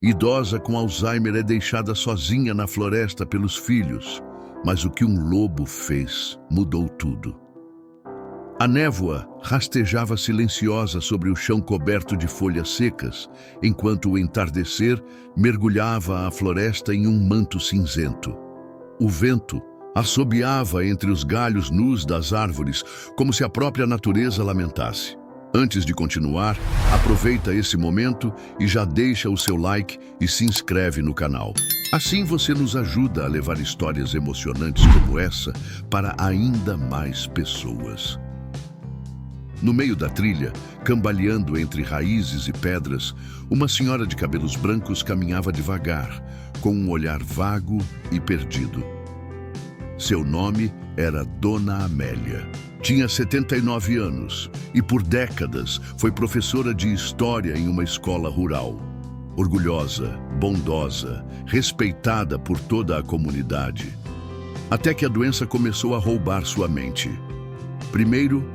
Idosa com Alzheimer é deixada sozinha na floresta pelos filhos, mas o que um lobo fez mudou tudo. A névoa rastejava silenciosa sobre o chão coberto de folhas secas, enquanto o entardecer mergulhava a floresta em um manto cinzento. O vento assobiava entre os galhos nus das árvores, como se a própria natureza lamentasse. Antes de continuar, aproveita esse momento e já deixa o seu like e se inscreve no canal. Assim você nos ajuda a levar histórias emocionantes como essa para ainda mais pessoas. No meio da trilha, cambaleando entre raízes e pedras, uma senhora de cabelos brancos caminhava devagar, com um olhar vago e perdido. Seu nome era Dona Amélia. Tinha 79 anos e por décadas foi professora de história em uma escola rural. Orgulhosa, bondosa, respeitada por toda a comunidade. Até que a doença começou a roubar sua mente. Primeiro,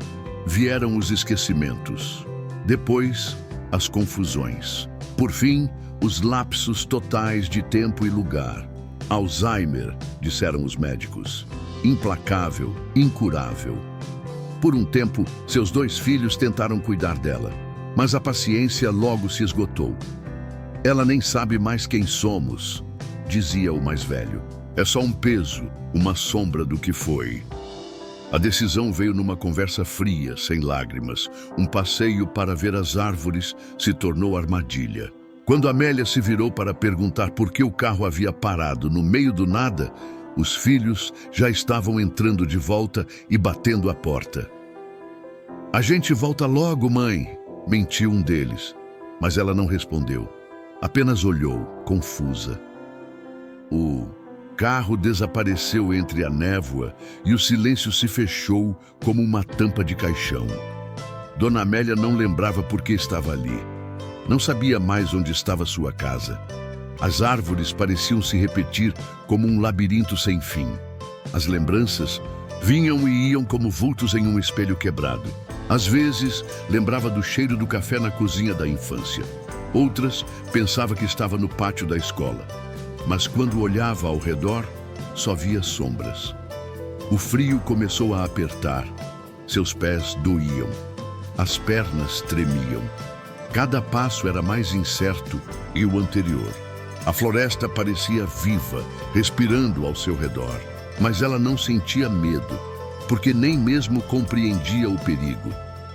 vieram os esquecimentos. Depois, as confusões. Por fim, os lapsos totais de tempo e lugar. Alzheimer, disseram os médicos. Implacável, incurável. Por um tempo, seus 2 filhos tentaram cuidar dela, mas a paciência logo se esgotou. Ela nem sabe mais quem somos, dizia o mais velho. É só um peso, uma sombra do que foi. A decisão veio numa conversa fria, sem lágrimas. Um passeio para ver as árvores se tornou armadilha. Quando Amélia se virou para perguntar por que o carro havia parado no meio do nada, os filhos já estavam entrando de volta e batendo a porta. A gente volta logo, mãe, mentiu um deles, mas ela não respondeu. Apenas olhou, confusa. O carro desapareceu entre a névoa e o silêncio se fechou como uma tampa de caixão. Dona Amélia não lembrava por que estava ali. Não sabia mais onde estava sua casa. As árvores pareciam se repetir como um labirinto sem fim. As lembranças vinham e iam como vultos em um espelho quebrado. Às vezes, lembrava do cheiro do café na cozinha da infância. Outras, pensava que estava no pátio da escola. Mas quando olhava ao redor, só via sombras. O frio começou a apertar. Seus pés doíam. As pernas tremiam. Cada passo era mais incerto que o anterior. A floresta parecia viva, respirando ao seu redor. Mas ela não sentia medo, porque nem mesmo compreendia o perigo.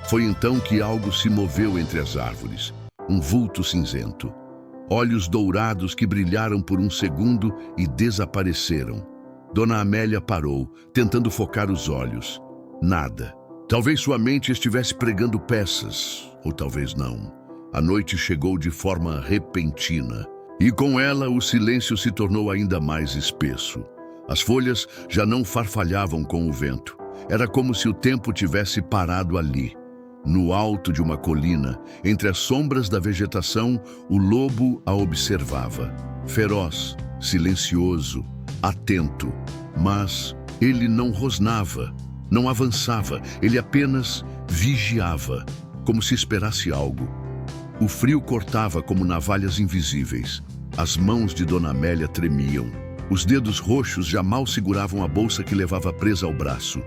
Foi então que algo se moveu entre as árvores. Um vulto cinzento. Olhos dourados que brilharam por um segundo e desapareceram. Dona Amélia parou, tentando focar os olhos. Nada. Talvez sua mente estivesse pregando peças, ou talvez não. A noite chegou de forma repentina. E com ela o silêncio se tornou ainda mais espesso. As folhas já não farfalhavam com o vento. Era como se o tempo tivesse parado ali. No alto de uma colina, entre as sombras da vegetação, o lobo a observava. Feroz, silencioso, atento. Mas ele não rosnava, não avançava. Ele apenas vigiava, como se esperasse algo. O frio cortava como navalhas invisíveis. As mãos de Dona Amélia tremiam. Os dedos roxos já mal seguravam a bolsa que levava presa ao braço.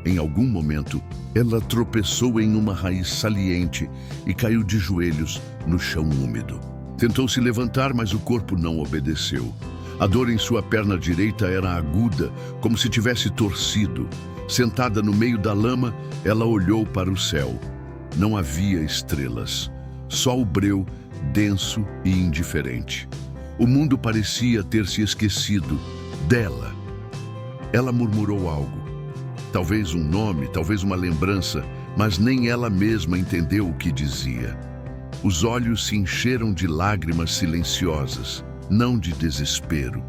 Em algum momento, ela tropeçou em uma raiz saliente e caiu de joelhos no chão úmido. Tentou se levantar, mas o corpo não obedeceu. A dor em sua perna direita era aguda, como se tivesse torcido. Sentada no meio da lama, ela olhou para o céu. Não havia estrelas. Só o breu, denso e indiferente. O mundo parecia ter se esquecido dela. Ela murmurou algo. Talvez um nome, talvez uma lembrança, mas nem ela mesma entendeu o que dizia. Os olhos se encheram de lágrimas silenciosas, não de desespero,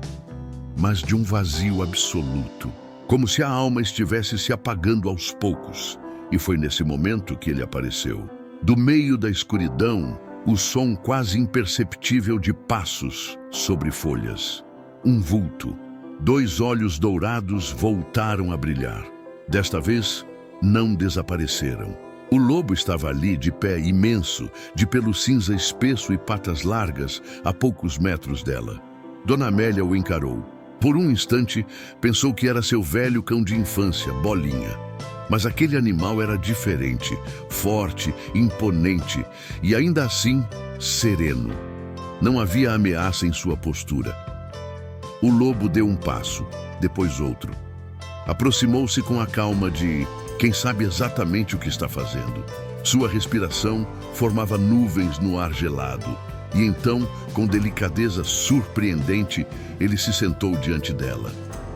mas de um vazio absoluto, como se a alma estivesse se apagando aos poucos. E foi nesse momento que ele apareceu. Do meio da escuridão, o som quase imperceptível de passos sobre folhas. Um vulto. 2 olhos dourados voltaram a brilhar. Desta vez, não desapareceram. O lobo estava ali, de pé imenso, de pelo cinza espesso e patas largas, a poucos metros dela. Dona Amélia o encarou. Por um instante, pensou que era seu velho cão de infância, Bolinha. Mas aquele animal era diferente, forte, imponente e ainda assim sereno. Não havia ameaça em sua postura. O lobo deu um passo, depois outro. Aproximou-se com a calma de quem sabe exatamente o que está fazendo. Sua respiração formava nuvens no ar gelado. E então, com delicadeza surpreendente, ele se sentou diante dela.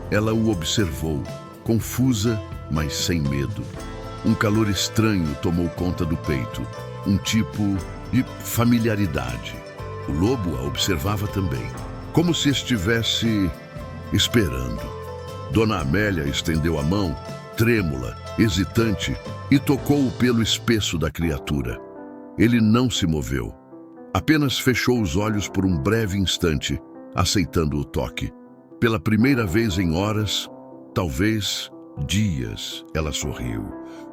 Ela o observou, confusa, mas sem medo. Um calor estranho tomou conta do peito, um tipo de familiaridade. O lobo a observava também, como se estivesse esperando. Dona Amélia estendeu a mão, trêmula, hesitante, e tocou o pelo espesso da criatura. Ele não se moveu. Apenas fechou os olhos por um breve instante, aceitando o toque. Pela primeira vez em horas, talvez dias, ela sorriu.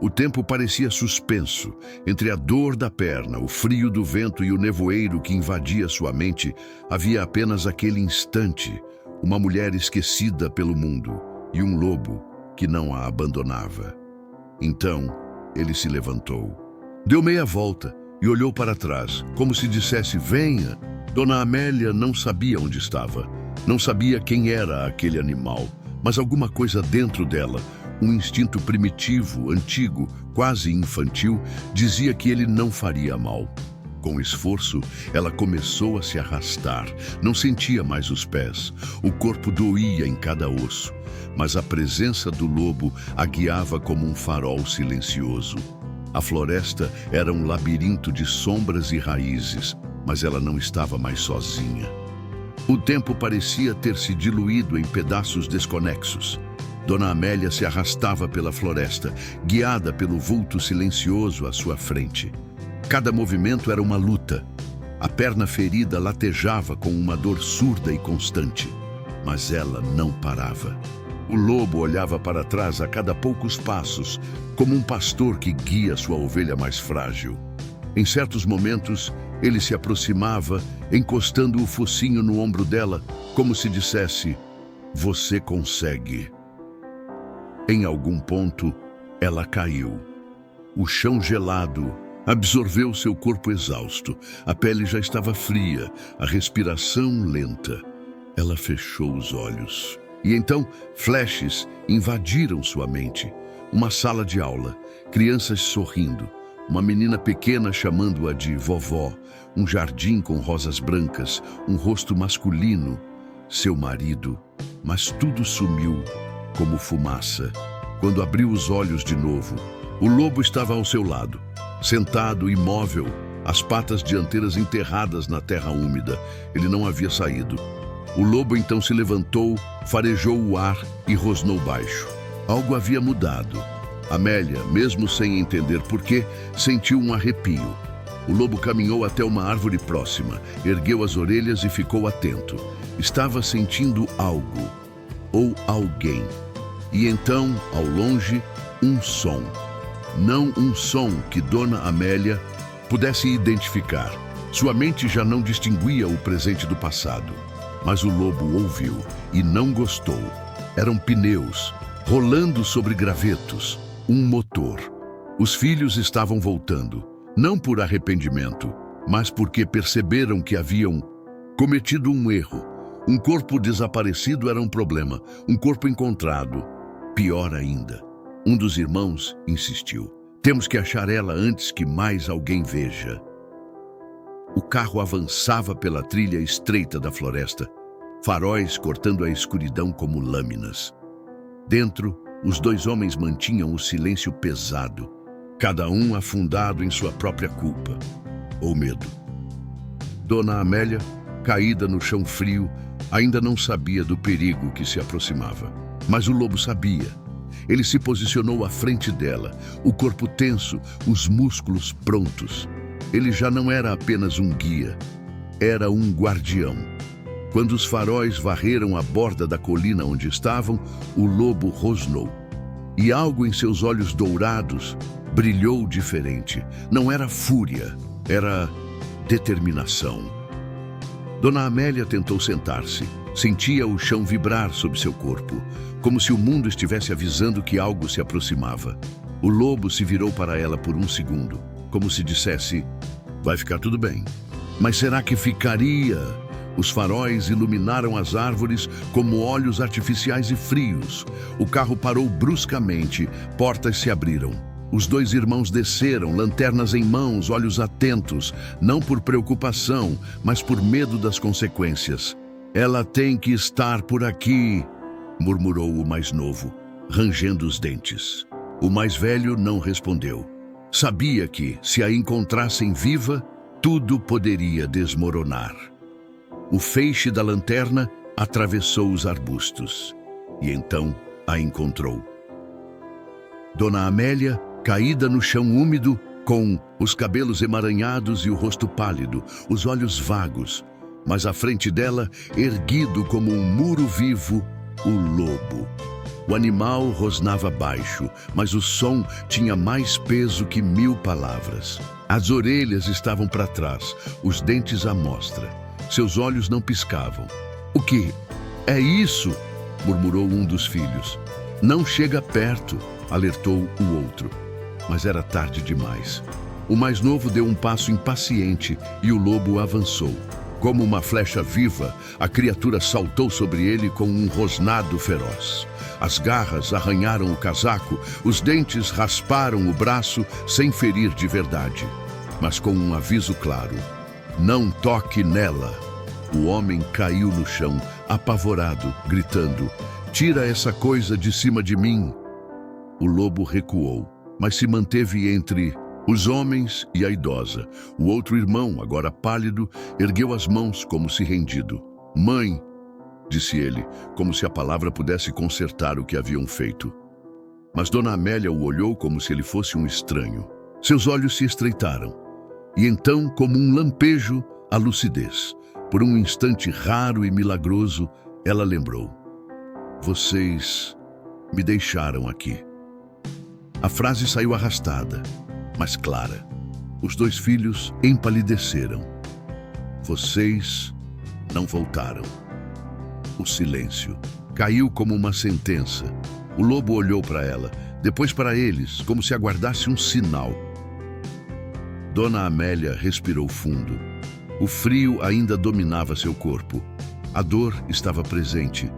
O tempo parecia suspenso. Entre a dor da perna, o frio do vento e o nevoeiro que invadia sua mente, havia apenas aquele instante, uma mulher esquecida pelo mundo e um lobo que não a abandonava. Então, ele se levantou. Deu meia volta e olhou para trás, como se dissesse, venha. Dona Amélia não sabia onde estava. Não sabia quem era aquele animal, mas alguma coisa dentro dela, um instinto primitivo, antigo, quase infantil, dizia que ele não faria mal. Com esforço, ela começou a se arrastar. Não sentia mais os pés. O corpo doía em cada osso, mas a presença do lobo a guiava como um farol silencioso. A floresta era um labirinto de sombras e raízes, mas ela não estava mais sozinha. O tempo parecia ter se diluído em pedaços desconexos. Dona Amélia se arrastava pela floresta, guiada pelo vulto silencioso à sua frente. Cada movimento era uma luta. A perna ferida latejava com uma dor surda e constante, mas ela não parava. O lobo olhava para trás a cada poucos passos, como um pastor que guia sua ovelha mais frágil. Em certos momentos, ele se aproximava, encostando o focinho no ombro dela, como se dissesse, você consegue. Em algum ponto, ela caiu. O chão gelado absorveu seu corpo exausto. A pele já estava fria, a respiração lenta. Ela fechou os olhos. E então, flashes invadiram sua mente. Uma sala de aula, crianças sorrindo, uma menina pequena chamando-a de vovó, um jardim com rosas brancas, um rosto masculino, seu marido. Mas tudo sumiu como fumaça. Quando abriu os olhos de novo, o lobo estava ao seu lado, sentado imóvel, as patas dianteiras enterradas na terra úmida. Ele não havia saído. O lobo então se levantou, farejou o ar e rosnou baixo. Algo havia mudado. Amélia, mesmo sem entender porquê, sentiu um arrepio. O lobo caminhou até uma árvore próxima, ergueu as orelhas e ficou atento. Estava sentindo algo, ou alguém. E então, ao longe, um som. Não um som que Dona Amélia pudesse identificar. Sua mente já não distinguia o presente do passado. Mas o lobo ouviu e não gostou. Eram pneus, rolando sobre gravetos, um motor. Os filhos estavam voltando, não por arrependimento, mas porque perceberam que haviam cometido um erro. Um corpo desaparecido era um problema, um corpo encontrado, pior ainda. Um dos irmãos insistiu. Temos que achar ela antes que mais alguém veja. O carro avançava pela trilha estreita da floresta, faróis cortando a escuridão como lâminas. Dentro, os dois homens mantinham o silêncio pesado, cada um afundado em sua própria culpa ou medo. Dona Amélia, caída no chão frio, ainda não sabia do perigo que se aproximava. Mas o lobo sabia. Ele se posicionou à frente dela, o corpo tenso, os músculos prontos. Ele já não era apenas um guia, era um guardião. Quando os faróis varreram a borda da colina onde estavam, o lobo rosnou. E algo em seus olhos dourados brilhou diferente. Não era fúria, era determinação. Dona Amélia tentou sentar-se. Sentia o chão vibrar sob seu corpo, como se o mundo estivesse avisando que algo se aproximava. O lobo se virou para ela por um segundo, como se dissesse: vai ficar tudo bem. Mas será que ficaria? Os faróis iluminaram as árvores como olhos artificiais e frios. O carro parou bruscamente, portas se abriram. Os dois irmãos desceram, lanternas em mãos, olhos atentos, não por preocupação, mas por medo das consequências. Ela tem que estar por aqui, murmurou o mais novo, rangendo os dentes. O mais velho não respondeu. Sabia que, se a encontrassem viva, tudo poderia desmoronar. O feixe da lanterna atravessou os arbustos e então a encontrou. Dona Amélia, caída no chão úmido, com os cabelos emaranhados e o rosto pálido, os olhos vagos, mas à frente dela, erguido como um muro vivo, o lobo. O animal rosnava baixo, mas o som tinha mais peso que 1000 palavras. As orelhas estavam para trás, os dentes à mostra. Seus olhos não piscavam. "O que? É isso?" murmurou um dos filhos. "Não chega perto", alertou o outro. Mas era tarde demais. O mais novo deu um passo impaciente e o lobo avançou. Como uma flecha viva, a criatura saltou sobre ele com um rosnado feroz. As garras arranharam o casaco, os dentes rasparam o braço sem ferir de verdade. Mas com um aviso claro: "Não toque nela." O homem caiu no chão, apavorado, gritando: "Tira essa coisa de cima de mim." O lobo recuou, mas se manteve entre os homens e a idosa. O outro irmão, agora pálido, ergueu as mãos como se rendido. "Mãe", disse ele, como se a palavra pudesse consertar o que haviam feito. Mas Dona Amélia o olhou como se ele fosse um estranho. Seus olhos se estreitaram. E então, como um lampejo, a lucidez. Por um instante raro e milagroso, ela lembrou: "Vocês me deixaram aqui." A frase saiu arrastada, mas clara. Os dois filhos empalideceram. "Vocês não voltaram." O silêncio caiu como uma sentença. O lobo olhou para ela, depois para eles, como se aguardasse um sinal. Dona Amélia respirou fundo. O frio ainda dominava seu corpo. A dor estava presente,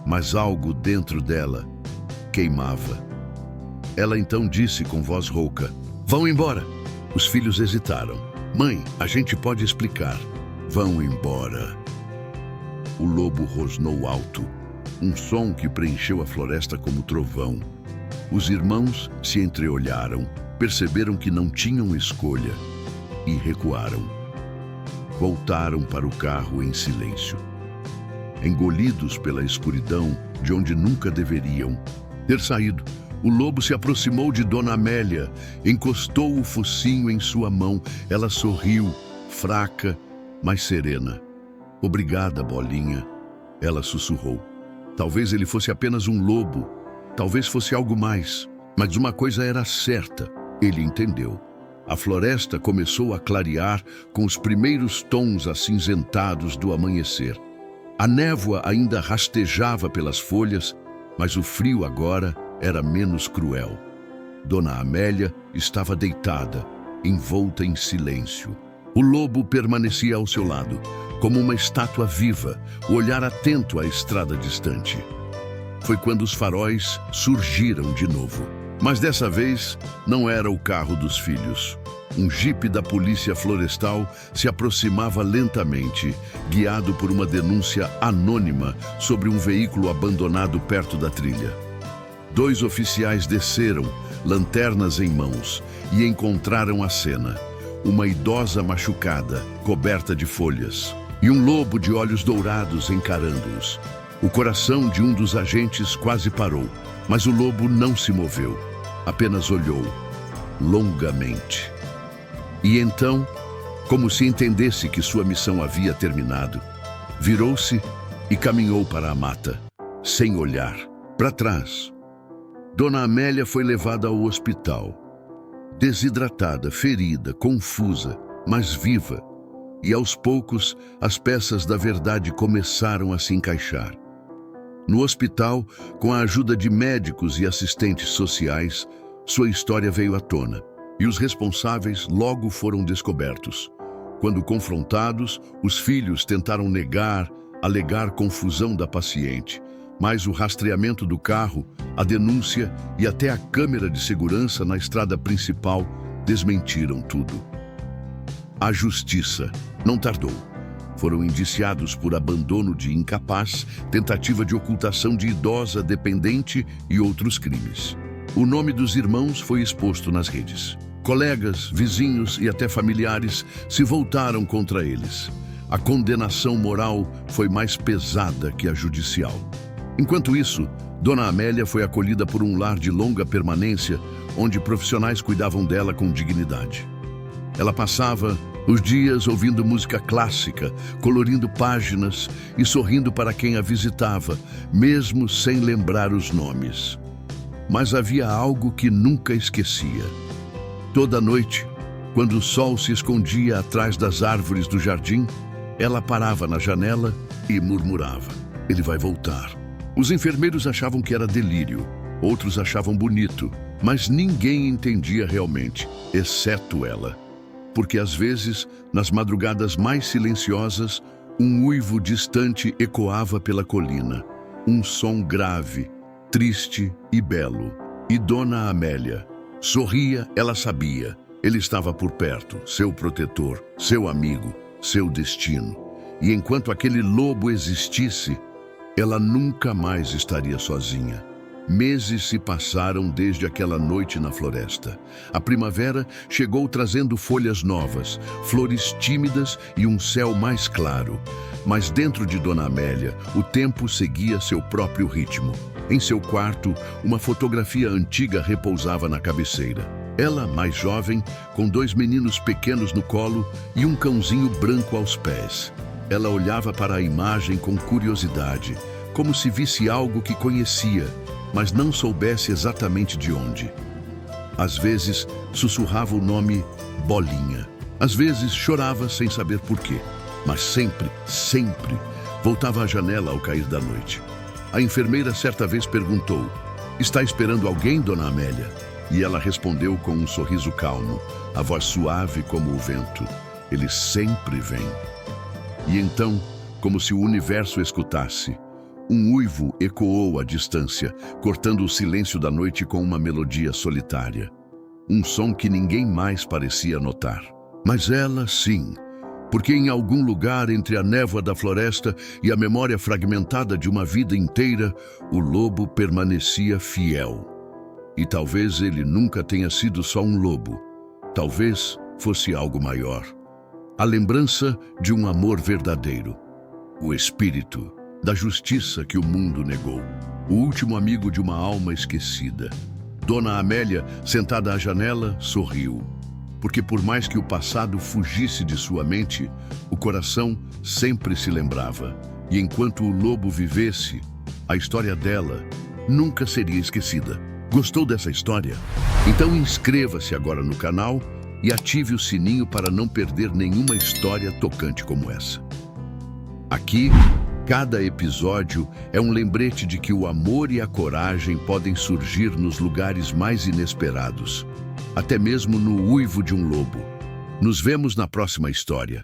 mas algo dentro dela queimava. Ela então disse com voz rouca: "Vão embora." Os filhos hesitaram. "Mãe, a gente pode explicar." "Vão embora." O lobo rosnou alto, um som que preencheu a floresta como trovão. Os irmãos se entreolharam, perceberam que não tinham escolha e recuaram. Voltaram para o carro em silêncio, engolidos pela escuridão de onde nunca deveriam ter saído. O lobo se aproximou de Dona Amélia, encostou o focinho em sua mão. Ela sorriu, fraca, mas serena. "Obrigada, bolinha", ela sussurrou. Talvez ele fosse apenas um lobo, talvez fosse algo mais. Mas uma coisa era certa, ele entendeu. A floresta começou a clarear com os primeiros tons acinzentados do amanhecer. A névoa ainda rastejava pelas folhas, mas o frio agora era menos cruel. Dona Amélia estava deitada, envolta em silêncio. O lobo permanecia ao seu lado, como uma estátua viva, o olhar atento à estrada distante. Foi quando os faróis surgiram de novo. Mas dessa vez não era o carro dos filhos. Um jipe da polícia florestal se aproximava lentamente, guiado por uma denúncia anônima sobre um veículo abandonado perto da trilha. 2 oficiais desceram, lanternas em mãos, e encontraram a cena. Uma idosa machucada, coberta de folhas, e um lobo de olhos dourados encarando-os. O coração de um dos agentes quase parou, mas o lobo não se moveu, apenas olhou, longamente. E então, como se entendesse que sua missão havia terminado, virou-se e caminhou para a mata, sem olhar para trás. Dona Amélia foi levada ao hospital. desidratada, ferida, confusa, mas viva. E aos poucos, as peças da verdade começaram a se encaixar. No hospital, com a ajuda de médicos e assistentes sociais, sua história veio à tona, e os responsáveis logo foram descobertos. Quando confrontados, os filhos tentaram alegar confusão da paciente, mas o rastreamento do carro, a denúncia e até a câmera de segurança na estrada principal desmentiram tudo. A justiça não tardou. Foram indiciados por abandono de incapaz, tentativa de ocultação de idosa dependente e outros crimes. O nome dos irmãos foi exposto nas redes. Colegas, vizinhos e até familiares se voltaram contra eles. A condenação moral foi mais pesada que a judicial. Enquanto isso, Dona Amélia foi acolhida por um lar de longa permanência, onde profissionais cuidavam dela com dignidade. Ela passava os dias ouvindo música clássica, colorindo páginas e sorrindo para quem a visitava, mesmo sem lembrar os nomes. Mas havia algo que nunca esquecia. Toda noite, quando o sol se escondia atrás das árvores do jardim, ela parava na janela e murmurava: "Ele vai voltar." Os enfermeiros achavam que era delírio, outros achavam bonito, mas ninguém entendia realmente, exceto ela. Porque às vezes, nas madrugadas mais silenciosas, um uivo distante ecoava pela colina, um som grave, triste e belo. E Dona Amélia sorria, ela sabia, ele estava por perto, seu protetor, seu amigo, seu destino. E enquanto aquele lobo existisse, ela nunca mais estaria sozinha. Meses se passaram desde aquela noite na floresta. A primavera chegou trazendo folhas novas, flores tímidas e um céu mais claro. Mas dentro de Dona Amélia, o tempo seguia seu próprio ritmo. Em seu quarto, uma fotografia antiga repousava na cabeceira. Ela, mais jovem, com 2 meninos pequenos no colo e um cãozinho branco aos pés. Ela olhava para a imagem com curiosidade, como se visse algo que conhecia, mas não soubesse exatamente de onde. Às vezes, sussurrava o nome Bolinha. Às vezes, chorava sem saber por quê. Mas sempre, sempre, voltava à janela ao cair da noite. A enfermeira certa vez perguntou: "Está esperando alguém, Dona Amélia?" E ela respondeu com um sorriso calmo, a voz suave como o vento: "Ele sempre vem." E então, como se o universo escutasse, um uivo ecoou à distância, cortando o silêncio da noite com uma melodia solitária. Um som que ninguém mais parecia notar. Mas ela, sim, porque em algum lugar entre a névoa da floresta e a memória fragmentada de uma vida inteira, o lobo permanecia fiel. E talvez ele nunca tenha sido só um lobo. Talvez fosse algo maior. A lembrança de um amor verdadeiro. O espírito da justiça que o mundo negou. O último amigo de uma alma esquecida. Dona Amélia, sentada à janela, sorriu. Porque por mais que o passado fugisse de sua mente, o coração sempre se lembrava. E enquanto o lobo vivesse, a história dela nunca seria esquecida. Gostou dessa história? Então inscreva-se agora no canal e ative o sininho para não perder nenhuma história tocante como essa. Aqui, cada episódio é um lembrete de que o amor e a coragem podem surgir nos lugares mais inesperados, até mesmo no uivo de um lobo. Nos vemos na próxima história.